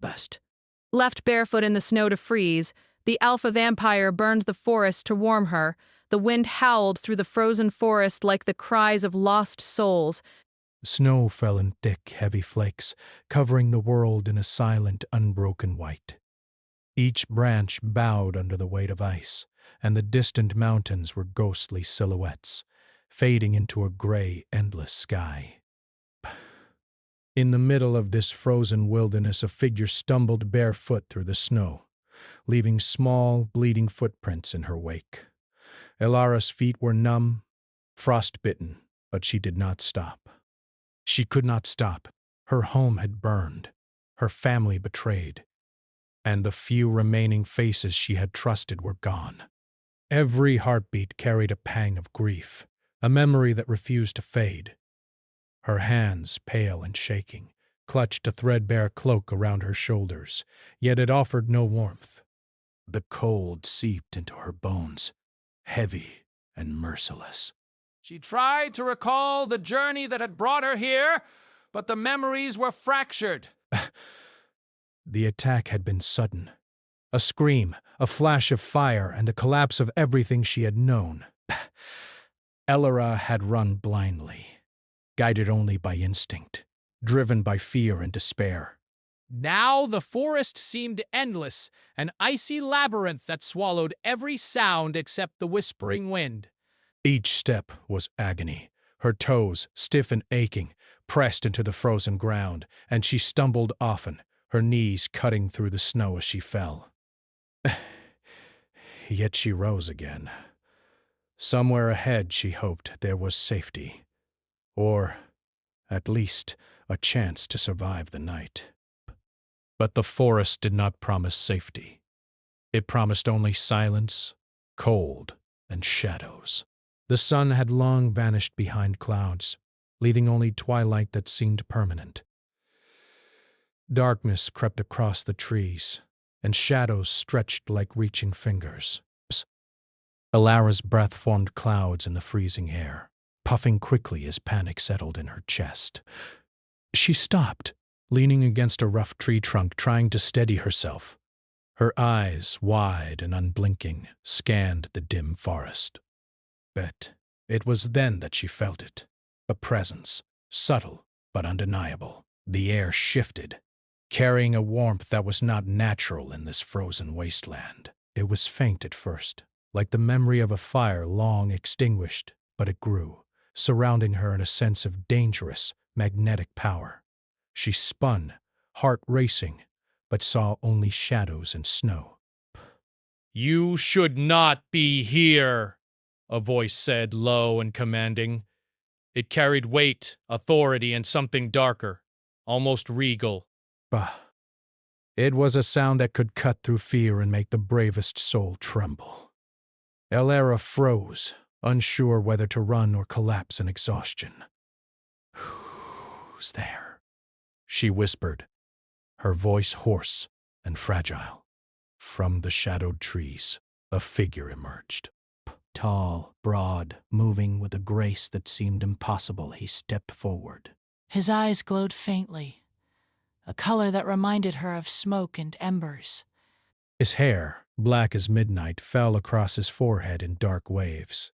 Bust. Left barefoot in the snow to freeze, the alpha vampire burned the forest to warm her. The wind howled through the frozen forest like the cries of lost souls. Snow fell in thick, heavy flakes, covering the world in a silent, unbroken white. Each branch bowed under the weight of ice, and the distant mountains were ghostly silhouettes, fading into a gray, endless sky. In the middle of this frozen wilderness, a figure stumbled barefoot through the snow, leaving small, bleeding footprints in her wake. Elara's feet were numb, frostbitten, but she did not stop. She could not stop. Her home had burned, her family betrayed, and the few remaining faces she had trusted were gone. Every heartbeat carried a pang of grief, a memory that refused to fade. Her hands, pale and shaking, clutched a threadbare cloak around her shoulders, yet it offered no warmth. The cold seeped into her bones, heavy and merciless. She tried to recall the journey that had brought her here, but the memories were fractured. The attack had been sudden. A scream, a flash of fire, and the collapse of everything she had known. Elara had run blindly, guided only by instinct, driven by fear and despair. Now the forest seemed endless, an icy labyrinth that swallowed every sound except the whispering wind. Each step was agony. Her toes, stiff and aching, pressed into the frozen ground, and she stumbled often, her knees cutting through the snow as she fell. Yet she rose again. Somewhere ahead, she hoped, there was safety, or, at least, a chance to survive the night. But the forest did not promise safety. It promised only silence, cold, and shadows. The sun had long vanished behind clouds, leaving only twilight that seemed permanent. Darkness crept across the trees, and shadows stretched like reaching fingers. Elara's breath formed clouds in the freezing air, puffing quickly as panic settled in her chest. She stopped, leaning against a rough tree trunk, trying to steady herself. Her eyes, wide and unblinking, scanned the dim forest. But it was then that she felt it, a presence, subtle but undeniable. The air shifted, carrying a warmth that was not natural in this frozen wasteland. It was faint at first, like the memory of a fire long extinguished, but it grew, surrounding her in a sense of dangerous, magnetic power. She spun, heart racing, but saw only shadows and snow. "You should not be here," a voice said, low and commanding. It carried weight, authority, and something darker, almost regal. Bah! It was a sound that could cut through fear and make the bravest soul tremble. Elara froze, unsure whether to run or collapse in exhaustion. "Who's there?" she whispered, her voice hoarse and fragile. From the shadowed trees, a figure emerged. Tall, broad, moving with a grace that seemed impossible, he stepped forward. His eyes glowed faintly, a color that reminded her of smoke and embers. His hair, black as midnight, fell across his forehead in dark waves.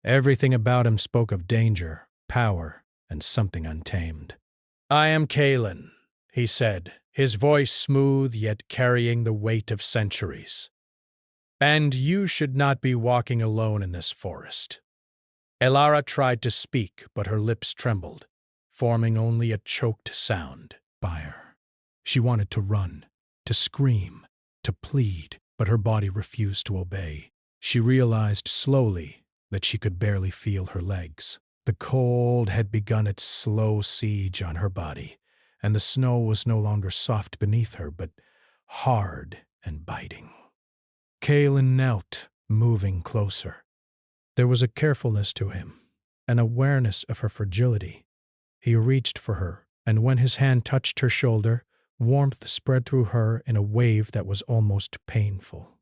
Everything about him spoke of danger, power, and something untamed. "I am Kalen," he said, his voice smooth yet carrying the weight of centuries. "And you should not be walking alone in this forest." Elara tried to speak, but her lips trembled, forming only a choked sound. Fire. She wanted to run, to scream, to plead, but her body refused to obey. She realized slowly that she could barely feel her legs. The cold had begun its slow siege on her body, and the snow was no longer soft beneath her, but hard and biting. Kalen knelt, moving closer. There was a carefulness to him, an awareness of her fragility. He reached for her, and when his hand touched her shoulder, warmth spread through her in a wave that was almost painful.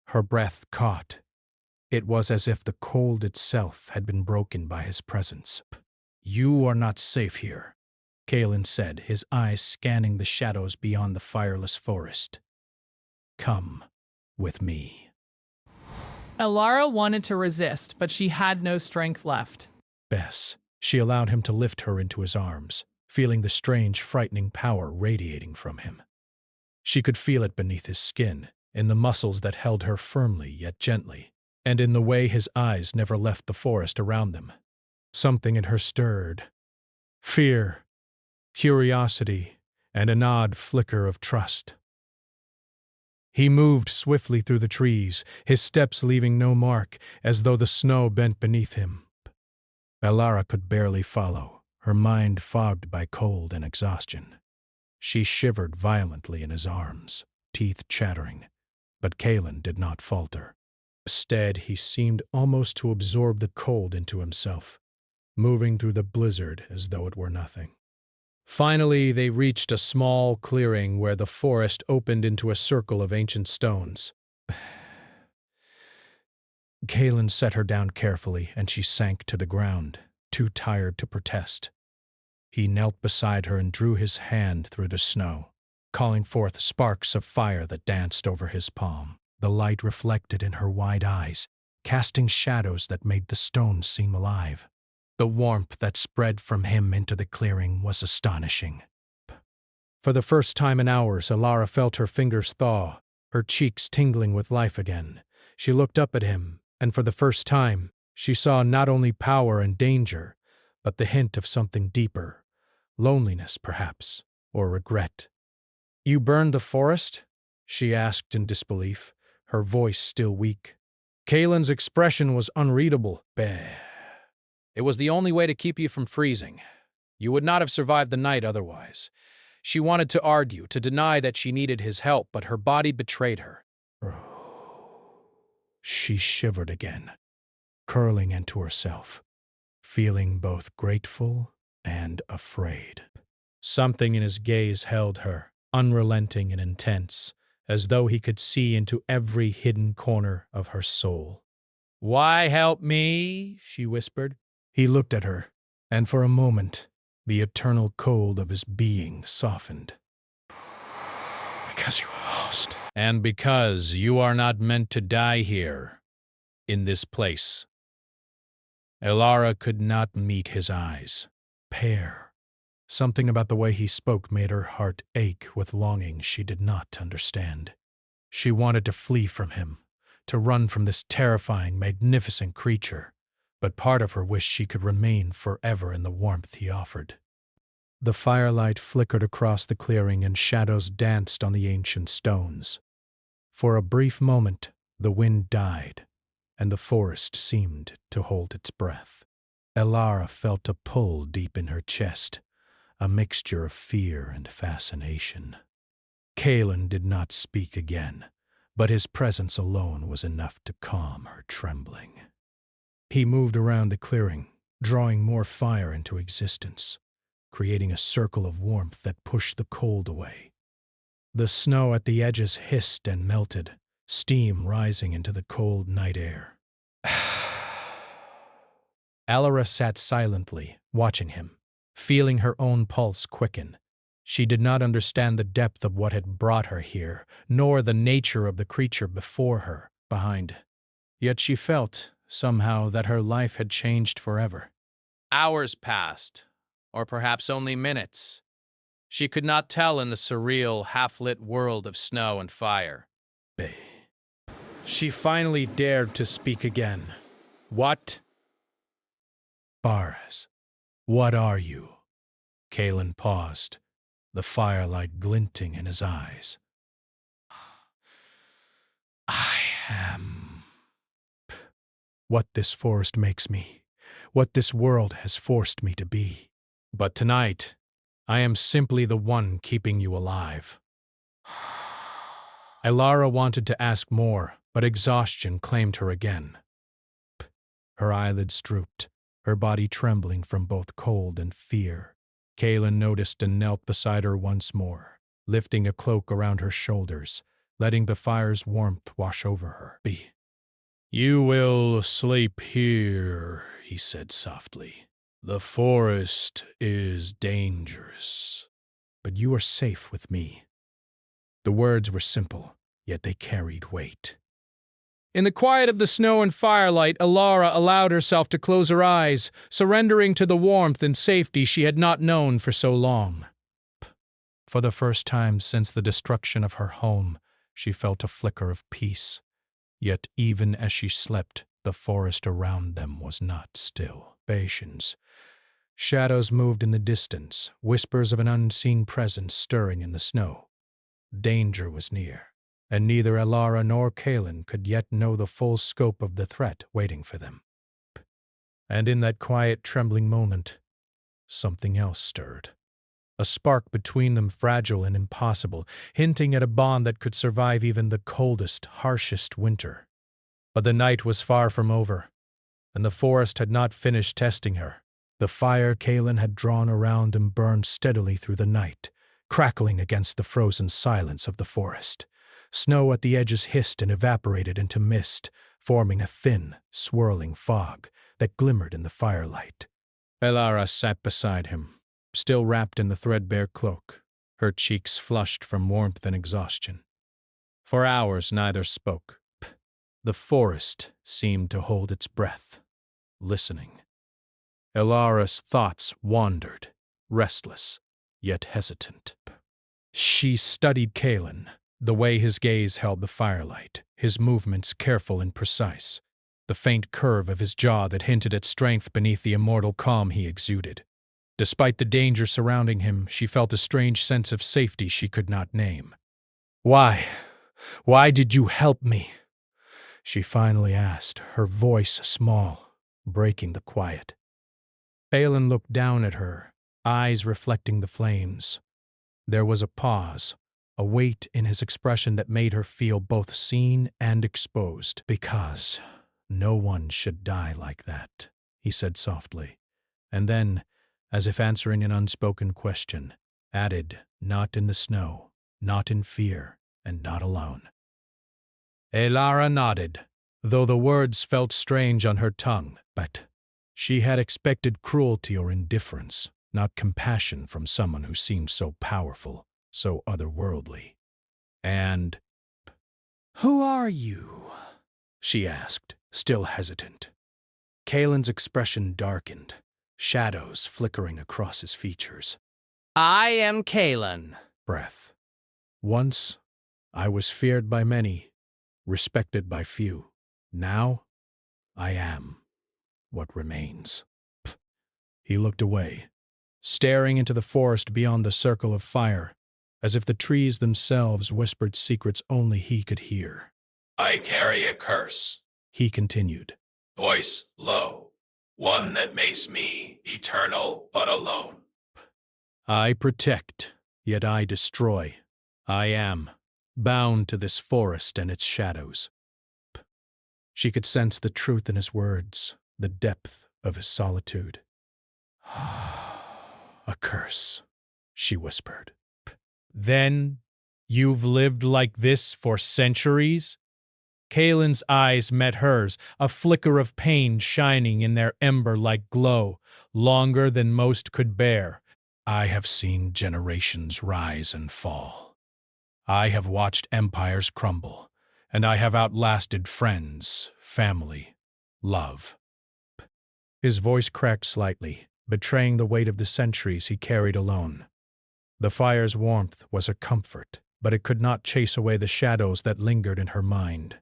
Her breath caught. It was as if the cold itself had been broken by his presence. "You are not safe here," Kalen said, his eyes scanning the shadows beyond the fireless forest. Come with me. Elara wanted to resist, but she had no strength left. Bess. She allowed him to lift her into his arms, feeling the strange, frightening power radiating from him. She could feel it beneath his skin, in the muscles that held her firmly yet gently, and in the way his eyes never left the forest around them. Something in her stirred. Fear, curiosity, and an odd flicker of trust. He moved swiftly through the trees, his steps leaving no mark, as though the snow bent beneath him. Elara could barely follow, her mind fogged by cold and exhaustion. She shivered violently in his arms, teeth chattering, but Kalen did not falter. Instead, he seemed almost to absorb the cold into himself, moving through the blizzard as though it were nothing. Finally, they reached a small clearing where the forest opened into a circle of ancient stones. Kalen set her down carefully, and she sank to the ground, too tired to protest. He knelt beside her and drew his hand through the snow, calling forth sparks of fire that danced over his palm. The light reflected in her wide eyes, casting shadows that made the stones seem alive. The warmth that spread from him into the clearing was astonishing. For the first time in hours, Elara felt her fingers thaw, her cheeks tingling with life again. She looked up at him, and for the first time, she saw not only power and danger, but the hint of something deeper, loneliness perhaps, or regret. "You burned the forest?" she asked in disbelief, her voice still weak. Kalen's expression was unreadable. "Bah. It was the only way to keep you from freezing. You would not have survived the night otherwise." She wanted to argue, to deny that she needed his help, but her body betrayed her. She shivered again, curling into herself, feeling both grateful and afraid. Something in his gaze held her, unrelenting and intense, as though he could see into every hidden corner of her soul. "Why help me?" she whispered. He looked at her, and for a moment, the eternal cold of his being softened. "Because you lost. And because you are not meant to die here, in this place." Elara could not meet his eyes. Pear. Something about the way he spoke made her heart ache with longing she did not understand. She wanted to flee from him, to run from this terrifying, magnificent creature, but part of her wished she could remain forever in the warmth he offered. The firelight flickered across the clearing and shadows danced on the ancient stones. For a brief moment, the wind died, and the forest seemed to hold its breath. Elara felt a pull deep in her chest, a mixture of fear and fascination. Kalen did not speak again, but his presence alone was enough to calm her trembling. He moved around the clearing, drawing more fire into existence, creating a circle of warmth that pushed the cold away. The snow at the edges hissed and melted, steam rising into the cold night air. Elara sat silently, watching him, feeling her own pulse quicken. She did not understand the depth of what had brought her here, nor the nature of the creature before her, behind. Yet she felt, somehow, that her life had changed forever. Hours passed, or perhaps only minutes. She could not tell in the surreal, half-lit world of snow and fire. She finally dared to speak again. "What?" "Baraz, what are you?" Kalen paused, the firelight glinting in his eyes. "I am what this forest makes me, what this world has forced me to be. But tonight, I am simply the one keeping you alive." Elara wanted to ask more, but exhaustion claimed her again. Her eyelids drooped, her body trembling from both cold and fear. Kalen noticed and knelt beside her once more, lifting a cloak around her shoulders, letting the fire's warmth wash over her. "You will sleep here," he said softly, The forest is dangerous, but you are safe with me. The words were simple, yet they carried weight. In the quiet of the snow and firelight, Alara allowed herself to close her eyes, surrendering to the warmth and safety she had not known for so long. For the first time since the destruction of her home, she felt a flicker of peace. Yet even as she slept, the forest around them was not still. Patience. Shadows moved in the distance, whispers of an unseen presence stirring in the snow. Danger was near, and neither Alara nor Kaelin could yet know the full scope of the threat waiting for them. And in that quiet, trembling moment, something else stirred. A spark between them fragile and impossible, hinting at a bond that could survive even the coldest, harshest winter. But the night was far from over, and the forest had not finished testing her. The fire Kaelin had drawn around them burned steadily through the night, crackling against the frozen silence of the forest. Snow at the edges hissed and evaporated into mist, forming a thin, swirling fog that glimmered in the firelight. Alara sat beside him, still wrapped in the threadbare cloak, her cheeks flushed from warmth and exhaustion. For hours neither spoke. The forest seemed to hold its breath, listening. Alara's thoughts wandered, restless, yet hesitant. She studied Kaelin, the way his gaze held the firelight, his movements careful and precise, the faint curve of his jaw that hinted at strength beneath the immortal calm he exuded. Despite the danger surrounding him, she felt a strange sense of safety she could not name. "Why? Why did you help me?" she finally asked, her voice small, breaking the quiet. Kaelin looked down at her, eyes reflecting the flames. There was a pause, a weight in his expression that made her feel both seen and exposed. "Because no one should die like that," he said softly, and then, as if answering an unspoken question, added, "Not in the snow, not in fear, and not alone." Alara nodded, though the words felt strange on her tongue, but she had expected cruelty or indifference, not compassion from someone who seemed so powerful, so otherworldly. "And who are you?" she asked, still hesitant. Kaelin's expression darkened, shadows flickering across his features. "I am Kaelin." Breath. "Once, I was feared by many, respected by few. Now, I am what remains." He looked away, staring into the forest beyond the circle of fire, as if the trees themselves whispered secrets only he could hear. "I carry a curse," he continued. "voice low, one that makes me eternal but alone." "I protect, yet I destroy. I am bound to this forest and its shadows." She could sense the truth in his words, the depth of his solitude. "A curse," she whispered. "Then you've lived like this for centuries?" Kaelin's eyes met hers, a flicker of pain shining in their ember-like glow, longer than most could bear. "I have seen generations rise and fall. I have watched empires crumble, and I have outlasted friends, family, love." His voice cracked slightly, betraying the weight of the centuries he carried alone. The fire's warmth was a comfort, but it could not chase away the shadows that lingered in her mind.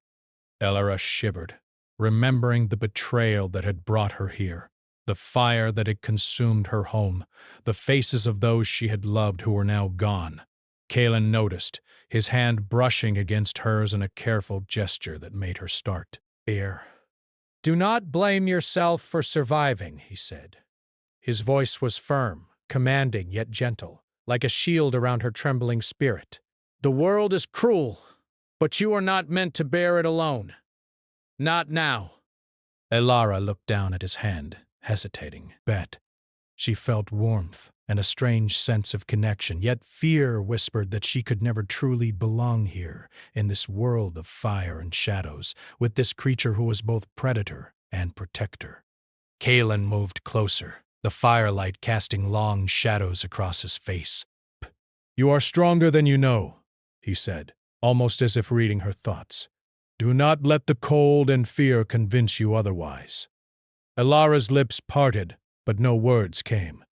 Alara shivered, remembering the betrayal that had brought her here, the fire that had consumed her home, the faces of those she had loved who were now gone. Kaelin noticed, his hand brushing against hers in a careful gesture that made her start. "Here. Do not blame yourself for surviving," he said. His voice was firm, commanding yet gentle, like a shield around her trembling spirit. "The world is cruel, but you are not meant to bear it alone. Not now." Alara looked down at his hand, hesitating. Bet. She felt warmth and a strange sense of connection, yet fear whispered that she could never truly belong here, in this world of fire and shadows, with this creature who was both predator and protector. Kaelin moved closer, the firelight casting long shadows across his face. "You are stronger than you know," he said, almost as if reading her thoughts. "Do not let the cold and fear convince you otherwise." Elara's lips parted, but no words came.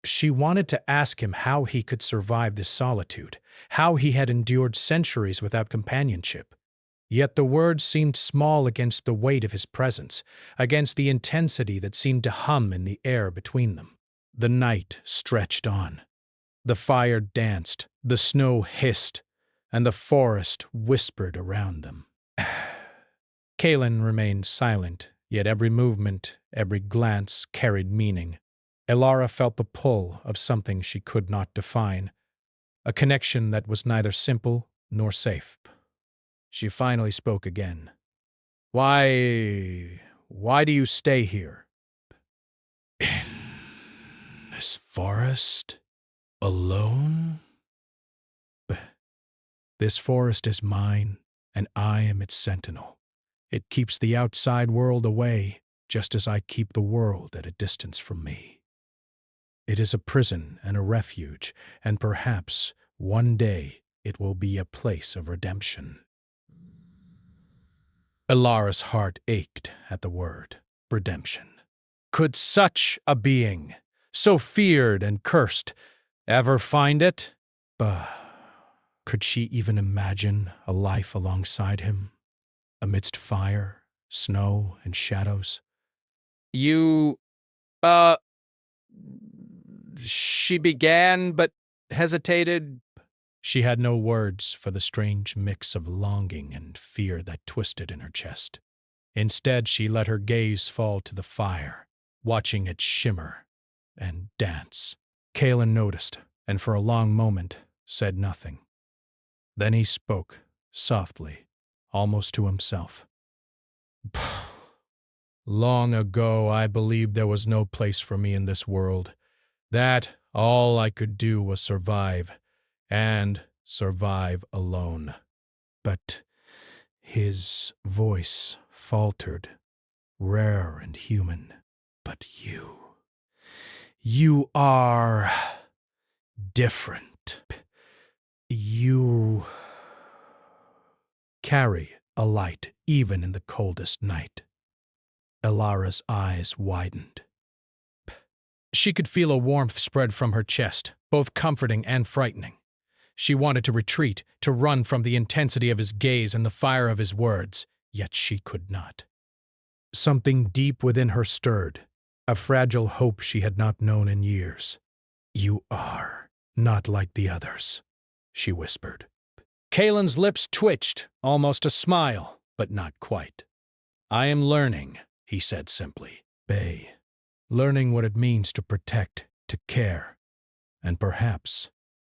She wanted to ask him how he could survive this solitude, how he had endured centuries without companionship. Yet the words seemed small against the weight of his presence, against the intensity that seemed to hum in the air between them. The night stretched on. The fire danced, the snow hissed, and the forest whispered around them. Kaelin remained silent, yet every movement, every glance carried meaning. Elara felt the pull of something she could not define, a connection that was neither simple nor safe. She finally spoke again. Why do you stay here?" "In this forest? Alone?" "This forest is mine, and I am its sentinel. It keeps the outside world away, just as I keep the world at a distance from me. It is a prison and a refuge, and perhaps one day it will be a place of redemption." Elara's heart ached at the word redemption. Could such a being, so feared and cursed, ever find it? Could she even imagine a life alongside him, amidst fire, snow, and shadows? She began, but hesitated. She had no words for the strange mix of longing and fear that twisted in her chest. Instead, she let her gaze fall to the fire, watching it shimmer and dance. Kaelin noticed, and for a long moment said nothing. Then he spoke, softly, almost to himself. "Long ago I believed there was no place for me in this world, that all I could do was survive, and survive alone." But his voice faltered, rare and human. "But you are different. You carry a light even in the coldest night." Elara's eyes widened. She could feel a warmth spread from her chest, both comforting and frightening. She wanted to retreat, to run from the intensity of his gaze and the fire of his words, yet she could not. Something deep within her stirred, a fragile hope she had not known in years. "You are not like the others," she whispered. Kaelin's lips twitched, almost a smile, but not quite. "I am learning," he said simply. "Bay. Learning what it means to protect, to care, and perhaps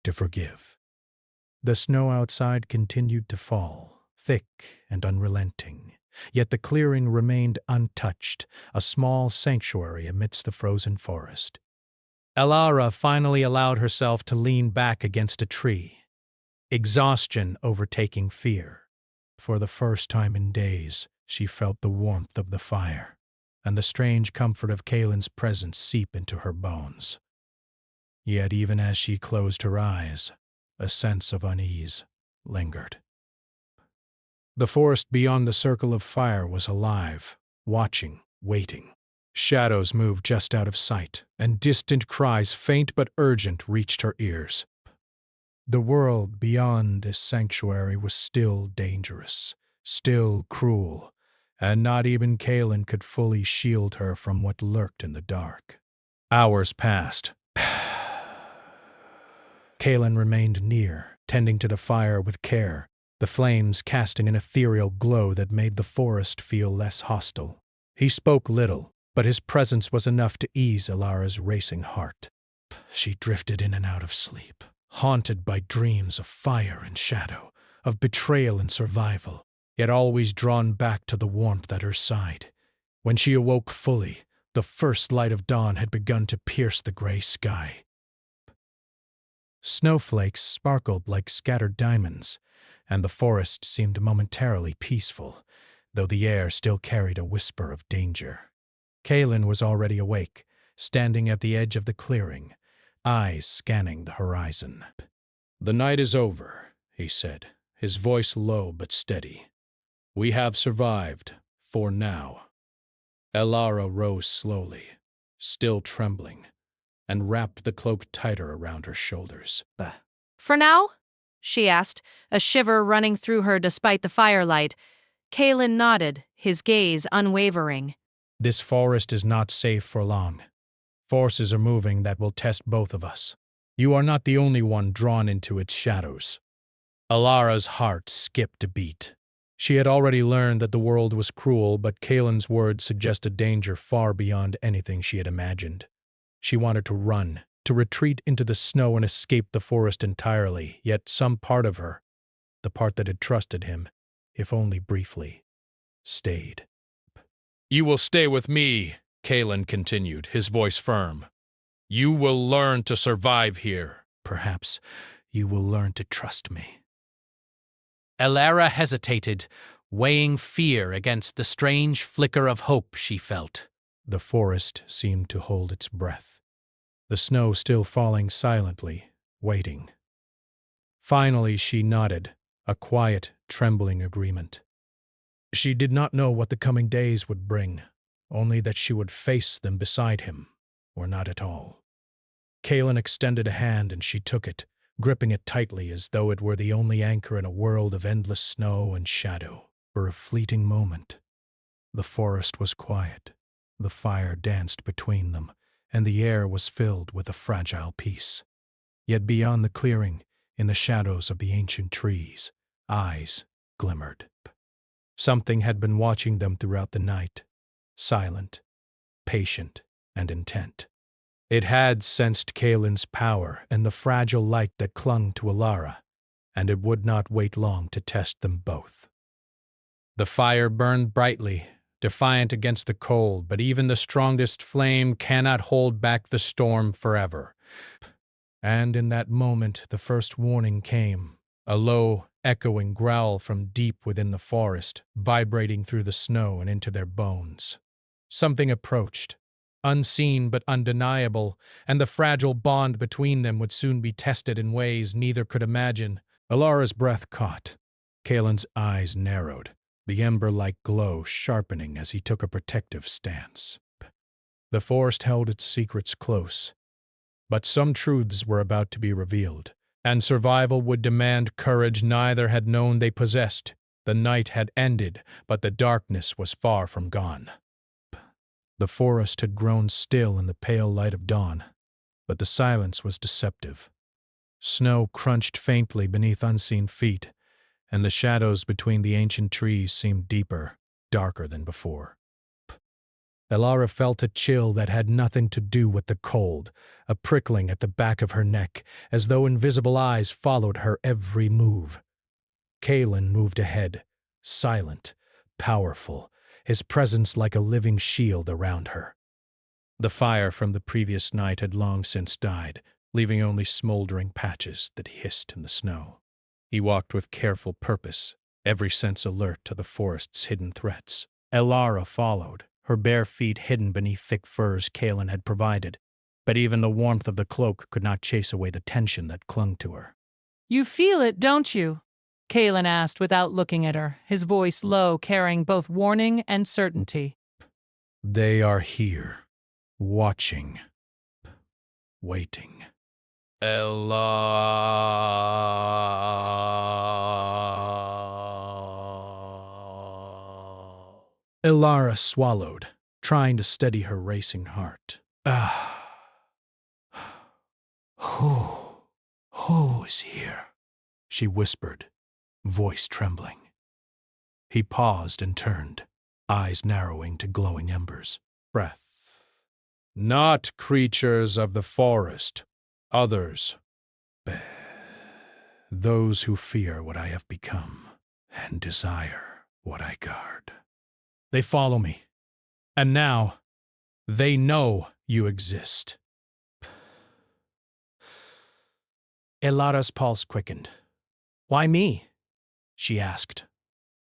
to forgive." The snow outside continued to fall, thick and unrelenting, yet the clearing remained untouched, a small sanctuary amidst the frozen forest. Elara finally allowed herself to lean back against a tree, exhaustion overtaking fear. For the first time in days, she felt the warmth of the fire, and the strange comfort of Kaelin's presence seep into her bones. Yet even as she closed her eyes, a sense of unease lingered. The forest beyond the circle of fire was alive, watching, waiting. Shadows moved just out of sight, and distant cries, faint but urgent, reached her ears. The world beyond this sanctuary was still dangerous, still cruel, and not even Kaelin could fully shield her from what lurked in the dark. Hours passed. Kaelin remained near, tending to the fire with care, the flames casting an ethereal glow that made the forest feel less hostile. He spoke little, but his presence was enough to ease Elara's racing heart. She drifted in and out of sleep, haunted by dreams of fire and shadow, of betrayal and survival, yet always drawn back to the warmth at her side. When she awoke fully, the first light of dawn had begun to pierce the gray sky. Snowflakes sparkled like scattered diamonds, and the forest seemed momentarily peaceful, though the air still carried a whisper of danger. Kaelin was already awake, standing at the edge of the clearing, eyes scanning the horizon. "The night is over," he said, his voice low but steady. "We have survived, for now." Elara rose slowly, still trembling, and wrapped the cloak tighter around her shoulders. For now? She asked, a shiver running through her despite the firelight. Kalen nodded, his gaze unwavering. "This forest is not safe for long. Forces are moving that will test both of us. You are not the only one drawn into its shadows." Alara's heart skipped a beat. She had already learned that the world was cruel, but Kalen's words suggested danger far beyond anything she had imagined. She wanted to run, to retreat into the snow and escape the forest entirely, yet some part of her, the part that had trusted him, if only briefly, stayed. "You will stay with me," Kalen continued, his voice firm. "You will learn to survive here." "Perhaps you will learn to trust me." Elara hesitated, weighing fear against the strange flicker of hope she felt. The forest seemed to hold its breath, the snow still falling silently, waiting. Finally she nodded, a quiet, trembling agreement. She did not know what the coming days would bring, only that she would face them beside him, or not at all. Kalen extended a hand and she took it, gripping it tightly as though it were the only anchor in a world of endless snow and shadow. For a fleeting moment, the forest was quiet, the fire danced between them, and the air was filled with a fragile peace. Yet beyond the clearing, in the shadows of the ancient trees, eyes glimmered. Something had been watching them throughout the night, silent, patient, and intent. It had sensed Kalen's power and the fragile light that clung to Elara, and it would not wait long to test them both. The fire burned brightly, defiant against the cold, but even the strongest flame cannot hold back the storm forever. And in that moment the first warning came, a low, echoing growl from deep within the forest, vibrating through the snow and into their bones. Something approached, unseen but undeniable, and the fragile bond between them would soon be tested in ways neither could imagine. Alara's breath caught. Kalen's eyes narrowed, the ember-like glow sharpening as he took a protective stance. The forest held its secrets close, but some truths were about to be revealed, and survival would demand courage neither had known they possessed. The night had ended, but the darkness was far from gone. The forest had grown still in the pale light of dawn, but the silence was deceptive. Snow crunched faintly beneath unseen feet, and the shadows between the ancient trees seemed deeper, darker than before. Elara felt a chill that had nothing to do with the cold, a prickling at the back of her neck, as though invisible eyes followed her every move. Kalen moved ahead, silent, powerful, his presence like a living shield around her. The fire from the previous night had long since died, leaving only smoldering patches that hissed in the snow. He walked with careful purpose, every sense alert to the forest's hidden threats. Elara followed, her bare feet hidden beneath thick furs Kalen had provided, but even the warmth of the cloak could not chase away the tension that clung to her. You feel it, don't you? Kalen asked without looking at her, his voice low, carrying both warning and certainty. They are here, watching, waiting. Elara swallowed, trying to steady her racing heart. Who is here? She whispered, voice trembling. He paused and turned, eyes narrowing to glowing embers. Breath. Not creatures of the forest, others. Those who fear what I have become and desire what I guard. They follow me, and now they know you exist. Elara's pulse quickened. Why me? She asked,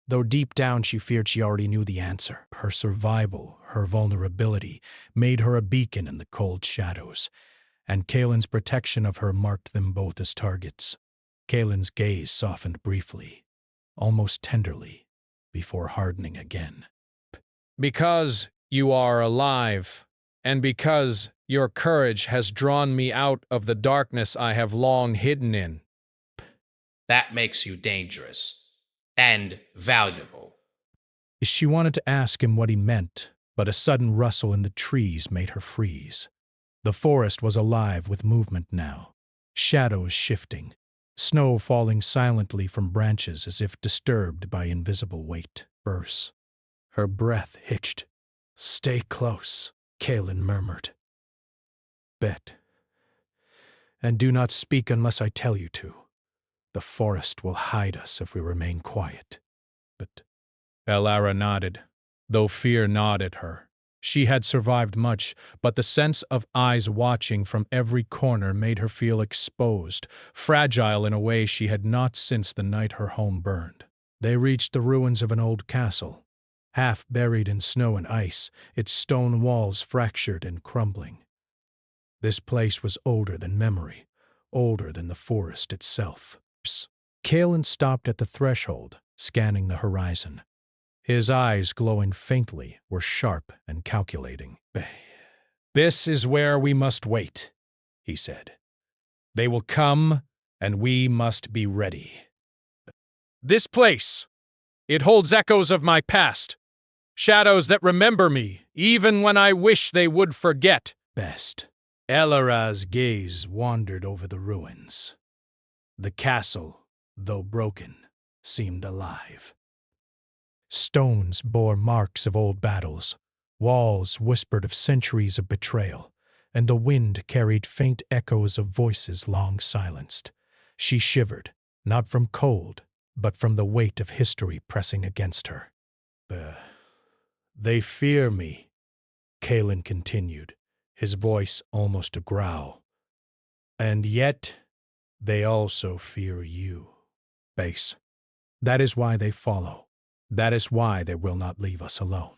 though deep down she feared she already knew the answer. Her survival, her vulnerability, made her a beacon in the cold shadows, and Kaelin's protection of her marked them both as targets. Kaelin's gaze softened briefly, almost tenderly, before hardening again. Because you are alive, and because your courage has drawn me out of the darkness I have long hidden in. That makes you dangerous and valuable. She wanted to ask him what he meant, but a sudden rustle in the trees made her freeze. The forest was alive with movement now, shadows shifting, snow falling silently from branches as if disturbed by invisible weight. Her breath hitched. "Stay close," Kaelin murmured. "Bet. And do not speak unless I tell you to. The forest will hide us if we remain quiet." But Elara nodded, though fear gnawed at her. She had survived much, but the sense of eyes watching from every corner made her feel exposed, fragile in a way she had not since the night her home burned. They reached the ruins of an old castle, half buried in snow and ice, its stone walls fractured and crumbling. This place was older than memory, older than the forest itself. Kaelin stopped at the threshold, scanning the horizon. His eyes, glowing faintly, were sharp and calculating. "This is where we must wait," he said. "They will come, and we must be ready. This place, it holds echoes of my past, shadows that remember me, even when I wish they would forget." Best. Elara's gaze wandered over the ruins. The castle, though broken, seemed alive. Stones bore marks of old battles, walls whispered of centuries of betrayal, and the wind carried faint echoes of voices long silenced. She shivered, not from cold, but from the weight of history pressing against her. "They fear me," Kaelin continued, his voice almost a growl. "And yet, they also fear you." Base. "That is why they follow. That is why they will not leave us alone."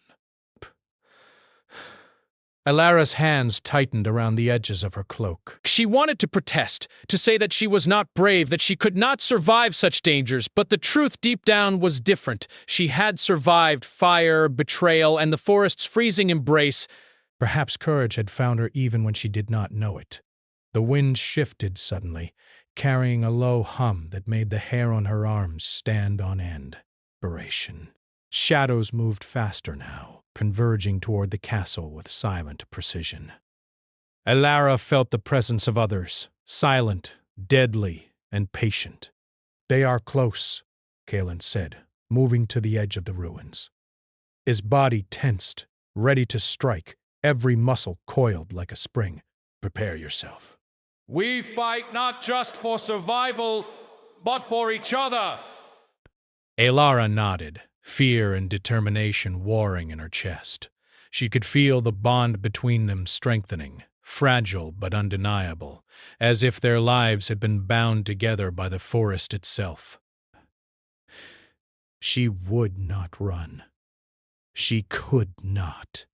Elara's hands tightened around the edges of her cloak. She wanted to protest, to say that she was not brave, that she could not survive such dangers, but the truth deep down was different. She had survived fire, betrayal, and the forest's freezing embrace. Perhaps courage had found her even when she did not know it. The wind shifted suddenly, carrying a low hum that made the hair on her arms stand on end. Shadows moved faster now, converging toward the castle with silent precision. Elara felt the presence of others, silent, deadly, and patient. "They are close," Kaelin said, moving to the edge of the ruins. His body tensed, ready to strike, every muscle coiled like a spring. "Prepare yourself." "We fight not just for survival, but for each other." Elara nodded, fear and determination warring in her chest. She could feel the bond between them strengthening, fragile but undeniable, as if their lives had been bound together by the forest itself. She would not run. She could not.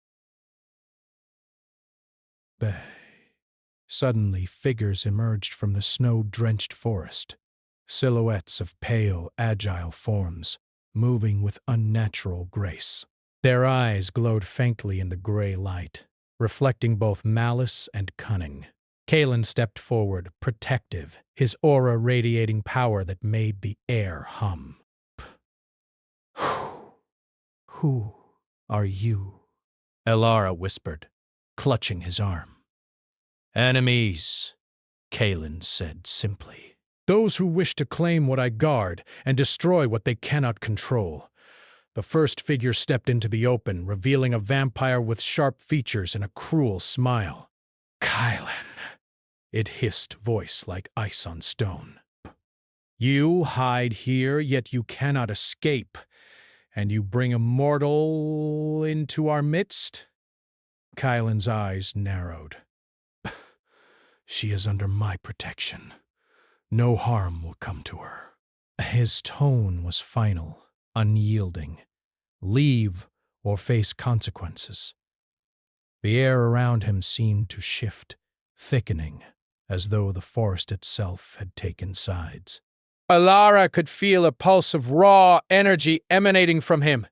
Suddenly, figures emerged from the snow-drenched forest. Silhouettes of pale, agile forms, moving with unnatural grace. Their eyes glowed faintly in the gray light, reflecting both malice and cunning. Kaelin stepped forward, protective, his aura radiating power that made the air hum. "Who are you?" Elara whispered, clutching his arm. "Enemies," Kaelin said simply. "Those who wish to claim what I guard and destroy what they cannot control." The first figure stepped into the open, revealing a vampire with sharp features and a cruel smile. "Kaelin," it hissed, voice like ice on stone. "You hide here, yet you cannot escape, and you bring a mortal into our midst?" Kaelin's eyes narrowed. "She is under my protection. No harm will come to her." His tone was final, unyielding. Leave or face consequences. The air around him seemed to shift, thickening, as though the forest itself had taken sides. Alara could feel a pulse of raw energy emanating from him,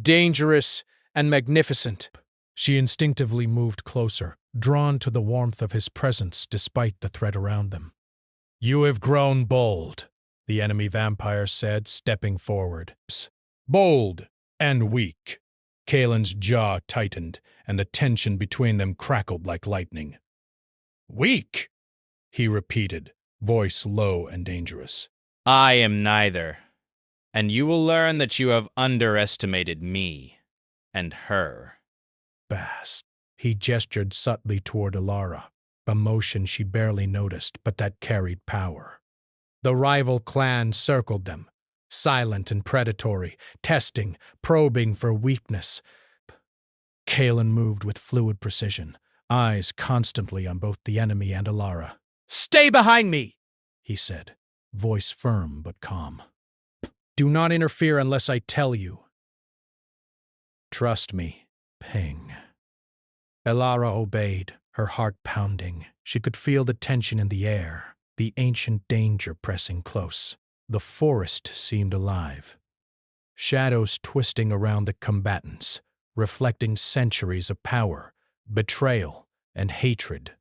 dangerous and magnificent. She instinctively moved closer, drawn to the warmth of his presence despite the threat around them. "You have grown bold," the enemy vampire said, stepping forward. "Bold and weak." Kalen's jaw tightened, and the tension between them crackled like lightning. "Weak," he repeated, voice low and dangerous. "I am neither, and you will learn that you have underestimated me and her." Bast. He gestured subtly toward Alara, a motion she barely noticed, but that carried power. The rival clan circled them, silent and predatory, testing, probing for weakness. Kalen moved with fluid precision, eyes constantly on both the enemy and Alara. "Stay behind me," he said, voice firm but calm. "Do not interfere unless I tell you. Trust me." Ping. Alara obeyed, her heart pounding. She could feel the tension in the air, the ancient danger pressing close. The forest seemed alive. Shadows twisting around the combatants, reflecting centuries of power, betrayal, and hatred.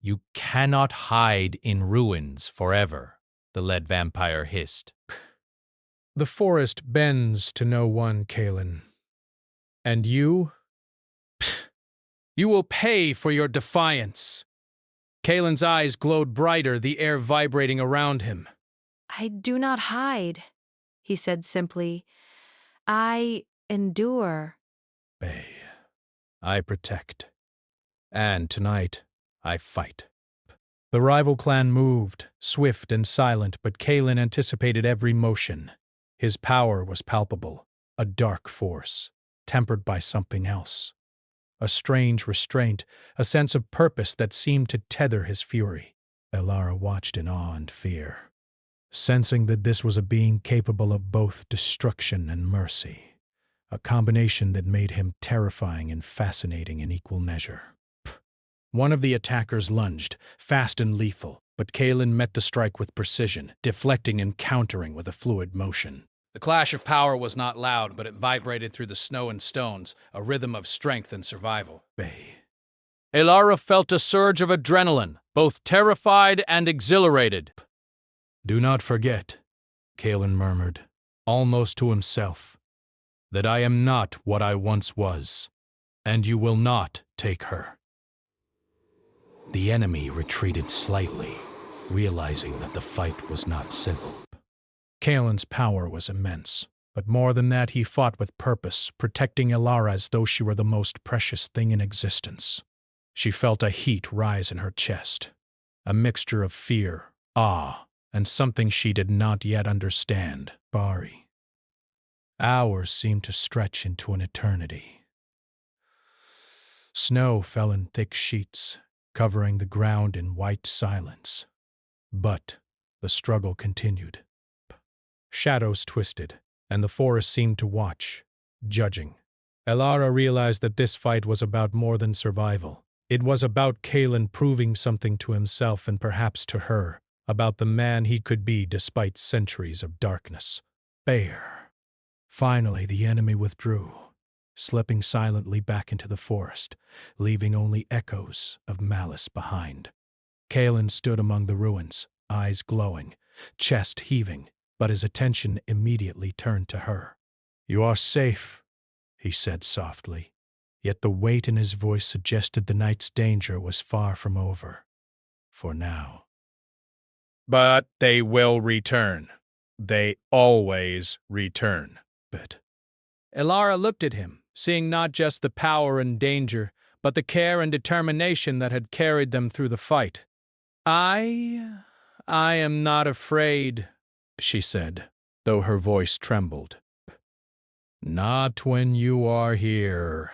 "You cannot hide in ruins forever," the lead vampire hissed. "The forest bends to no one, Kalen. And you? You will pay for your defiance." Kalen's eyes glowed brighter, the air vibrating around him. "I do not hide," he said simply. "I endure." Bay. I protect. And tonight, I fight. The rival clan moved, swift and silent, but Kalen anticipated every motion. His power was palpable, a dark force, tempered by something else. A strange restraint, a sense of purpose that seemed to tether his fury. Alara watched in awe and fear, sensing that this was a being capable of both destruction and mercy, a combination that made him terrifying and fascinating in equal measure. One of the attackers lunged, fast and lethal, but Kalen met the strike with precision, deflecting and countering with a fluid motion. The clash of power was not loud, but it vibrated through the snow and stones, a rhythm of strength and survival. Bay. Alara felt a surge of adrenaline, both terrified and exhilarated. "Do not forget," Kalen murmured, almost to himself, "that I am not what I once was, and you will not take her." The enemy retreated slightly, realizing that the fight was not simple. Kalen's power was immense, but more than that, he fought with purpose, protecting Alara as though she were the most precious thing in existence. She felt a heat rise in her chest, a mixture of fear, awe, and something she did not yet understand. Bari. Hours seemed to stretch into an eternity. Snow fell in thick sheets, covering the ground in white silence. But the struggle continued. Shadows twisted, and the forest seemed to watch, judging. Alara realized that this fight was about more than survival. It was about Kalen proving something to himself and perhaps to her, about the man he could be despite centuries of darkness. Bear. Finally, the enemy withdrew, slipping silently back into the forest, leaving only echoes of malice behind. Kalen stood among the ruins, eyes glowing, chest heaving, but his attention immediately turned to her. "You are safe," he said softly, yet the weight in his voice suggested the night's danger was far from over. For now. But they will return. They always return. But Alara looked at him, seeing not just the power and danger, but the care and determination that had carried them through the fight. I am not afraid," she said, though her voice trembled. "Not when you are here."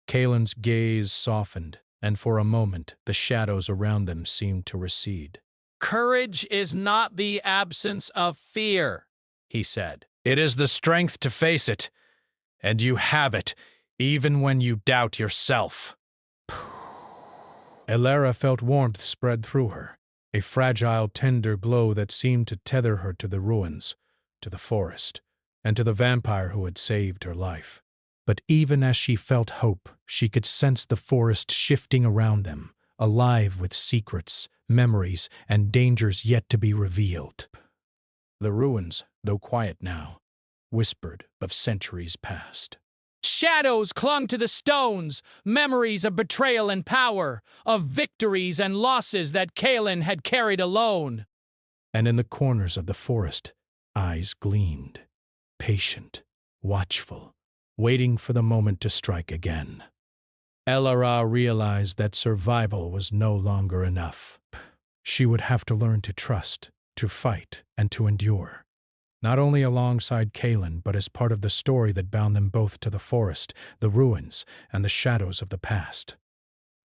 Kalen's gaze softened, and for a moment the shadows around them seemed to recede. "Courage is not the absence of fear," he said, It is the strength to face it, and you have it, even when you doubt yourself. Elara felt warmth spread through her, a fragile, tender glow that seemed to tether her to the ruins, to the forest, and to the vampire who had saved her life. But even as she felt hope, she could sense the forest shifting around them, alive with secrets, memories, and dangers yet to be revealed. The ruins, though quiet now, whispered of centuries past. Shadows clung to the stones, memories of betrayal and power, of victories and losses that Kaelin had carried alone. And in the corners of the forest, eyes gleamed, patient, watchful, waiting for the moment to strike again. Elara realized that survival was no longer enough. She would have to learn to trust, to fight, and to endure. Not only alongside Kaelin, but as part of the story that bound them both to the forest, the ruins, and the shadows of the past.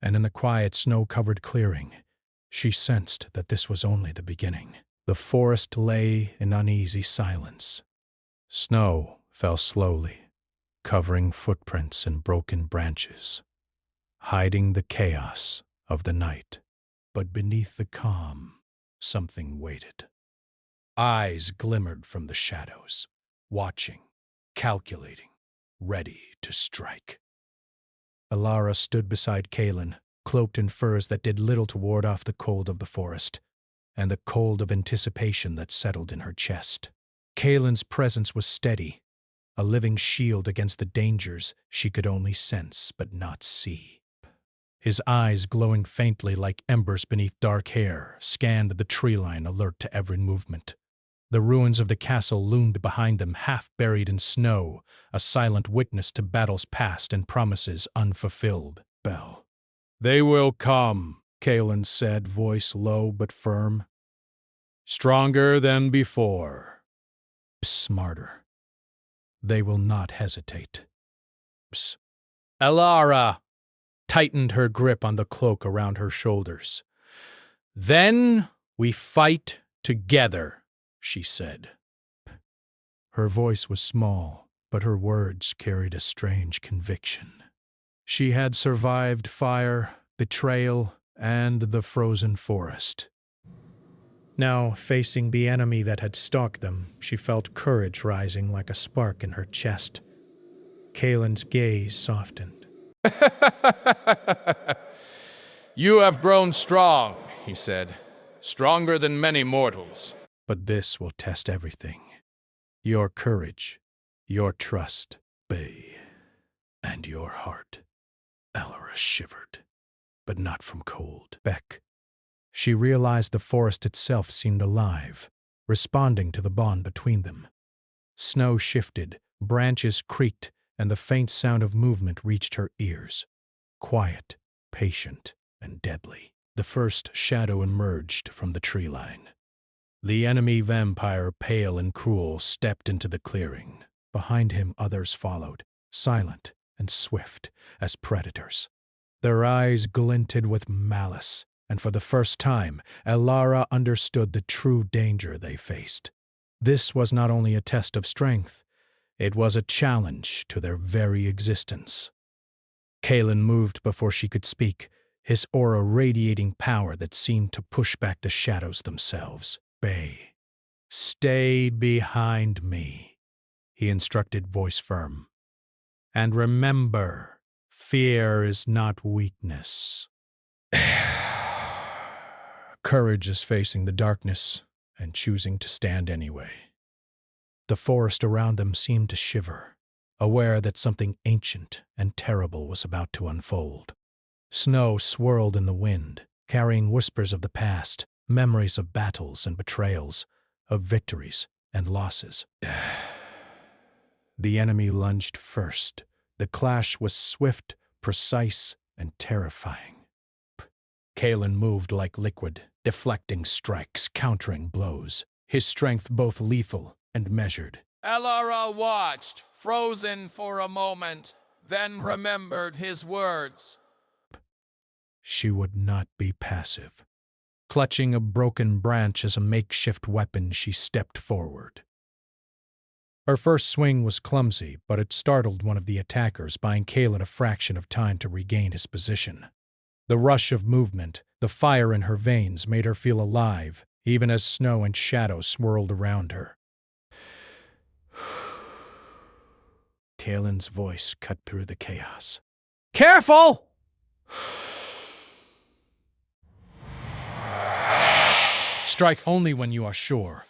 And in the quiet, snow-covered clearing, she sensed that this was only the beginning. The forest lay in uneasy silence. Snow fell slowly, covering footprints and broken branches, hiding the chaos of the night. But beneath the calm, something waited. Eyes glimmered from the shadows, watching, calculating, ready to strike. Elara stood beside Kaelin, cloaked in furs that did little to ward off the cold of the forest, and the cold of anticipation that settled in her chest. Kaelin's presence was steady, a living shield against the dangers she could only sense but not see. His eyes, glowing faintly like embers beneath dark hair, scanned the tree line, alert to every movement. The ruins of the castle loomed behind them, half buried in snow, a silent witness to battles past and promises unfulfilled. Bell. "They will come," Kaelin said, voice low but firm. "Stronger than before. Smarter. They will not hesitate." Elara tightened her grip on the cloak around her shoulders. "Then we fight together," she said. Her voice was small, but her words carried a strange conviction. She had survived fire, betrayal, and the frozen forest. Now, facing the enemy that had stalked them, she felt courage rising like a spark in her chest. Kaelin's gaze softened. You have grown strong, he said. Stronger than many mortals. But this will test everything. Your courage, your trust, Bay, and your heart. Elara shivered, but not from cold. Beck. She realized the forest itself seemed alive, responding to the bond between them. Snow shifted, branches creaked, and the faint sound of movement reached her ears. Quiet, patient, and deadly. The first shadow emerged from the tree line. The enemy vampire, pale and cruel, stepped into the clearing. Behind him others followed, silent and swift as predators. Their eyes glinted with malice, and for the first time, Elara understood the true danger they faced. This was not only a test of strength, it was a challenge to their very existence. Kaelin moved before she could speak, his aura radiating power that seemed to push back the shadows themselves. Bay, stay behind me, he instructed, voice firm. And remember, fear is not weakness. Courage is facing the darkness and choosing to stand anyway. The forest around them seemed to shiver, aware that something ancient and terrible was about to unfold. Snow swirled in the wind, carrying whispers of the past, memories of battles and betrayals, of victories and losses. The enemy lunged first. The clash was swift, precise, and terrifying. Kaelin moved like liquid, deflecting strikes, countering blows, his strength both lethal and measured. Elara watched, frozen for a moment, then remembered his words. She would not be passive. Clutching a broken branch as a makeshift weapon, she stepped forward. Her first swing was clumsy, but it startled one of the attackers, buying Kaelin a fraction of time to regain his position. The rush of movement, the fire in her veins made her feel alive, even as snow and shadow swirled around her. Kaelin's voice cut through the chaos. "Careful!" "Strike only when you are sure."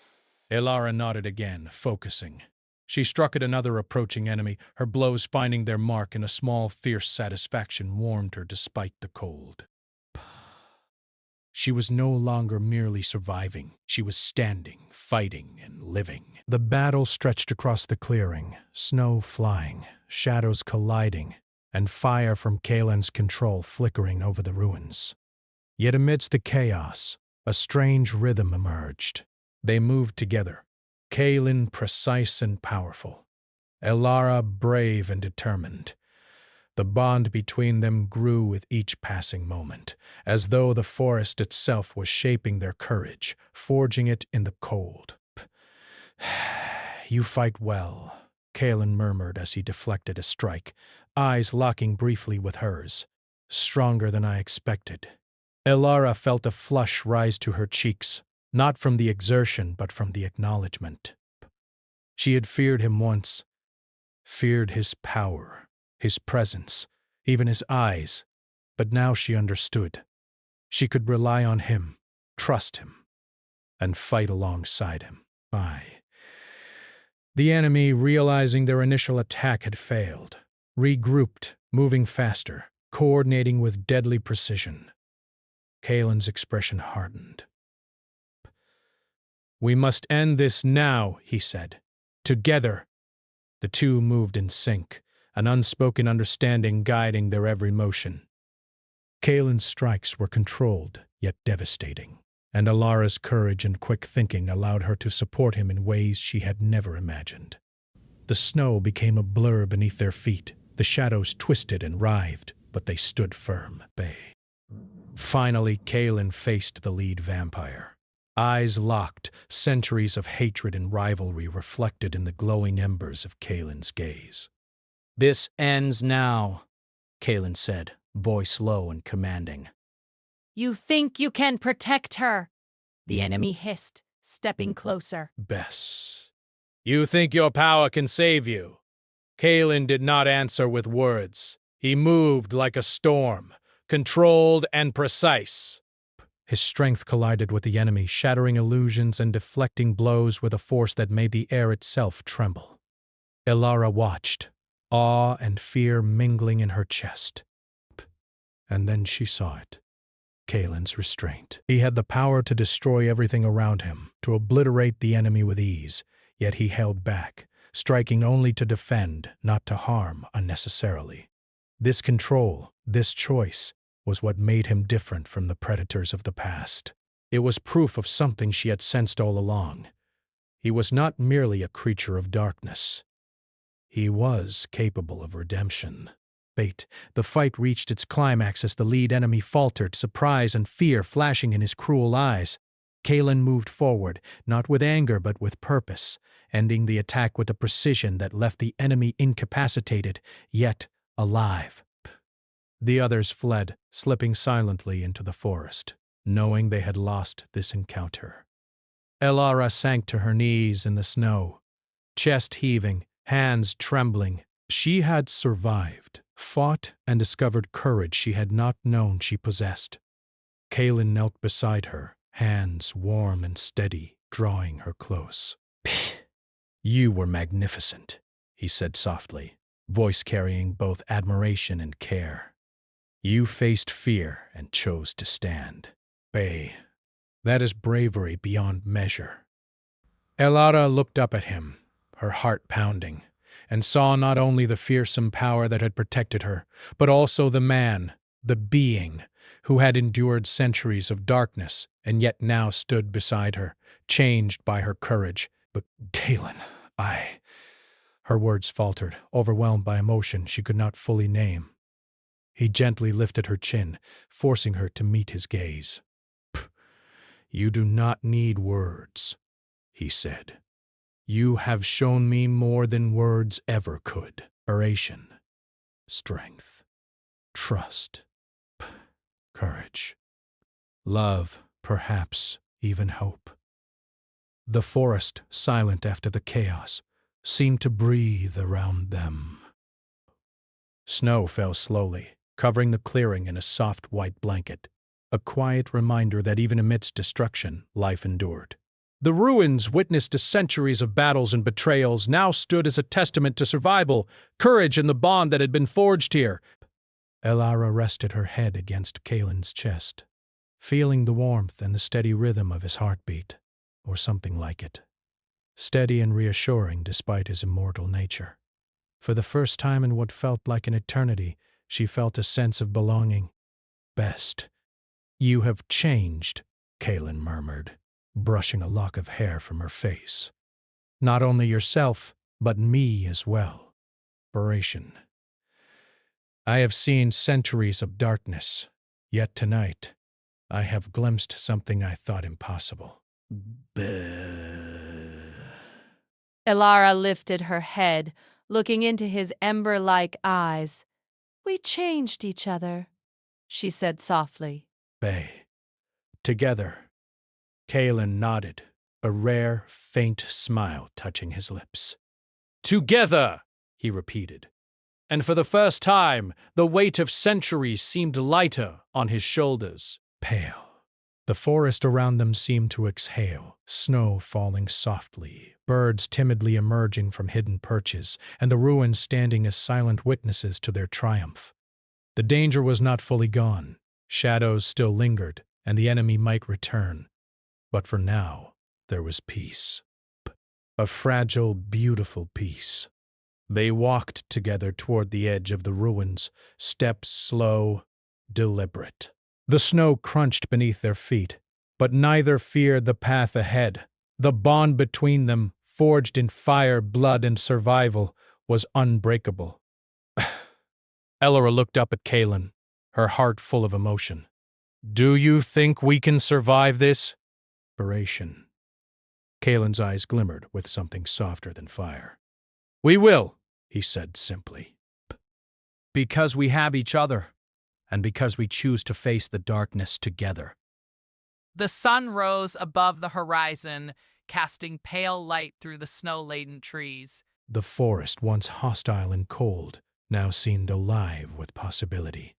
Elara nodded again, focusing. She struck at another approaching enemy, her blows finding their mark, and a small, fierce satisfaction warmed her despite the cold. She was no longer merely surviving. She was standing, fighting, and living. The battle stretched across the clearing, snow flying, shadows colliding, and fire from Kaelin's control flickering over the ruins. Yet amidst the chaos, a strange rhythm emerged. They moved together, Kaelin precise and powerful, Elara brave and determined. The bond between them grew with each passing moment, as though the forest itself was shaping their courage, forging it in the cold. "You fight well," Kaelin murmured as he deflected a strike, eyes locking briefly with hers. "Stronger than I expected." Elara felt a flush rise to her cheeks, not from the exertion but from the acknowledgement. She had feared him once, feared his power, his presence, even his eyes, but now she understood. She could rely on him, trust him, and fight alongside him. The enemy, realizing their initial attack had failed, regrouped, moving faster, coordinating with deadly precision. Kaelin's expression hardened. "We must end this now," he said. "Together." The two moved in sync, an unspoken understanding guiding their every motion. Kaelin's strikes were controlled, yet devastating, and Elara's courage and quick thinking allowed her to support him in ways she had never imagined. The snow became a blur beneath their feet, the shadows twisted and writhed, but they stood firm, bay. Finally, Kaelin faced the lead vampire. Eyes locked, centuries of hatred and rivalry reflected in the glowing embers of Kaelin's gaze. "This ends now," Kaelin said, voice low and commanding. You think you can protect her? The enemy hissed, stepping closer. "Bess, you think your power can save you?" Kaelin did not answer with words. He moved like a storm, controlled and precise. His strength collided with the enemy, shattering illusions and deflecting blows with a force that made the air itself tremble. Elara watched, awe and fear mingling in her chest. And then she saw it. Kaelin's restraint. He had the power to destroy everything around him, to obliterate the enemy with ease, yet he held back, striking only to defend, not to harm unnecessarily. This control, this choice, was what made him different from the predators of the past. It was proof of something she had sensed all along. He was not merely a creature of darkness. He was capable of redemption. The fight reached its climax as the lead enemy faltered, surprise and fear flashing in his cruel eyes. Kaelin moved forward, not with anger but with purpose, ending the attack with a precision that left the enemy incapacitated, yet alive. The others fled, slipping silently into the forest, knowing they had lost this encounter. Elara sank to her knees in the snow, chest heaving, hands trembling. She had survived, fought, and discovered courage she had not known she possessed. Kaelin knelt beside her, hands warm and steady, drawing her close. "You were magnificent," he said softly, voice carrying both admiration and care. "You faced fear and chose to stand. That is bravery beyond measure." Elara looked up at him, her heart pounding, and saw not only the fearsome power that had protected her, but also the man, the being, who had endured centuries of darkness and yet now stood beside her, changed by her courage. "But, Kaelin, Her words faltered, overwhelmed by emotion she could not fully name. He gently lifted her chin, forcing her to meet his gaze. "You do not need words," he said. You have shown me more than words ever could. Inspiration, strength, trust, courage, love, perhaps even hope. The forest, silent after the chaos, seemed to breathe around them. Snow fell slowly, covering the clearing in a soft white blanket, a quiet reminder that even amidst destruction, life endured. The ruins, witnessed to centuries of battles and betrayals, now stood as a testament to survival, courage, and the bond that had been forged here. Elara rested her head against Kalen's chest, feeling the warmth and the steady rhythm of his heartbeat, or something like it. Steady and reassuring despite his immortal nature. For the first time in what felt like an eternity, she felt a sense of belonging. Best. You have changed, Kalen murmured, brushing a lock of hair from her face. Not only yourself, but me as well. Inspiration. I have seen centuries of darkness, yet tonight I have glimpsed something I thought impossible. Elara lifted her head, looking into his ember-like eyes. "We changed each other," she said softly. Bay. Together. Kalen nodded, a rare, faint smile touching his lips. Together, he repeated. And for the first time, the weight of centuries seemed lighter on his shoulders. Pale. The forest around them seemed to exhale, snow falling softly, birds timidly emerging from hidden perches, and the ruins standing as silent witnesses to their triumph. The danger was not fully gone. Shadows still lingered, and the enemy might return. But for now, there was peace. A fragile, beautiful peace. They walked together toward the edge of the ruins, steps slow, deliberate. The snow crunched beneath their feet, but neither feared the path ahead. The bond between them, forged in fire, blood, and survival, was unbreakable. Elara looked up at Kalen, her heart full of emotion. Do you think we can survive this? Inspiration. Kalen's eyes glimmered with something softer than fire. We will, he said simply. Because we have each other, and because we choose to face the darkness together. The sun rose above the horizon, casting pale light through the snow-laden trees. The forest, once hostile and cold, now seemed alive with possibility.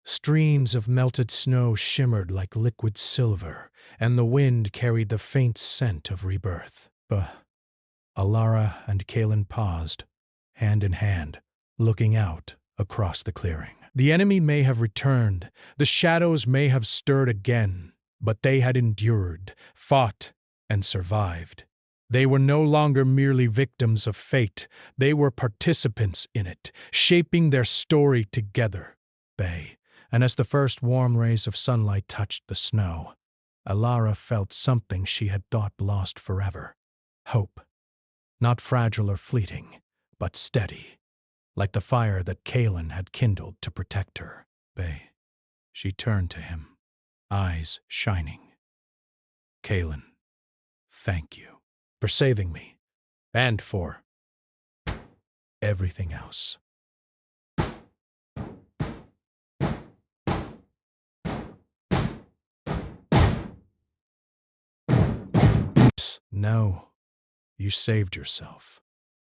Streams of melted snow shimmered like liquid silver, and the wind carried the faint scent of rebirth. Elara and Kalen paused, hand in hand, looking out across the clearing. The enemy may have returned, the shadows may have stirred again, but they had endured, fought, and survived. They were no longer merely victims of fate, they were participants in it, shaping their story together. And as the first warm rays of sunlight touched the snow, Elara felt something she had thought lost forever. Hope. Not fragile or fleeting, but steady, like the fire that Kalen had kindled to protect her. She turned to him, eyes shining. Kalen, thank you for saving me, and for everything else. No, you saved yourself.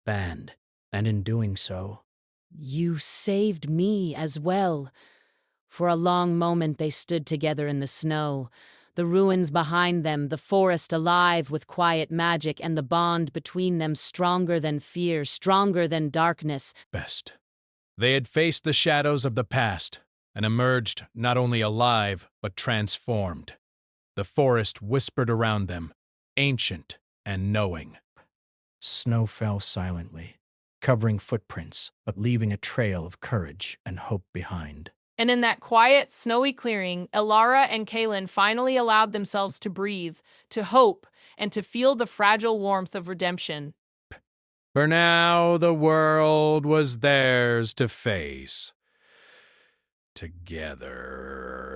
Banned, and in doing so, You saved me as well. For a long moment they stood together in the snow, the ruins behind them, the forest alive with quiet magic, and the bond between them stronger than fear, stronger than darkness. Best. They had faced the shadows of the past and emerged not only alive, but transformed. The forest whispered around them, ancient and knowing. snow fell silently, covering footprints, but leaving a trail of courage and hope behind. And in that quiet, snowy clearing, Elara and Kalen finally allowed themselves to breathe, to hope, and to feel the fragile warmth of redemption. For now, the world was theirs to face. Together.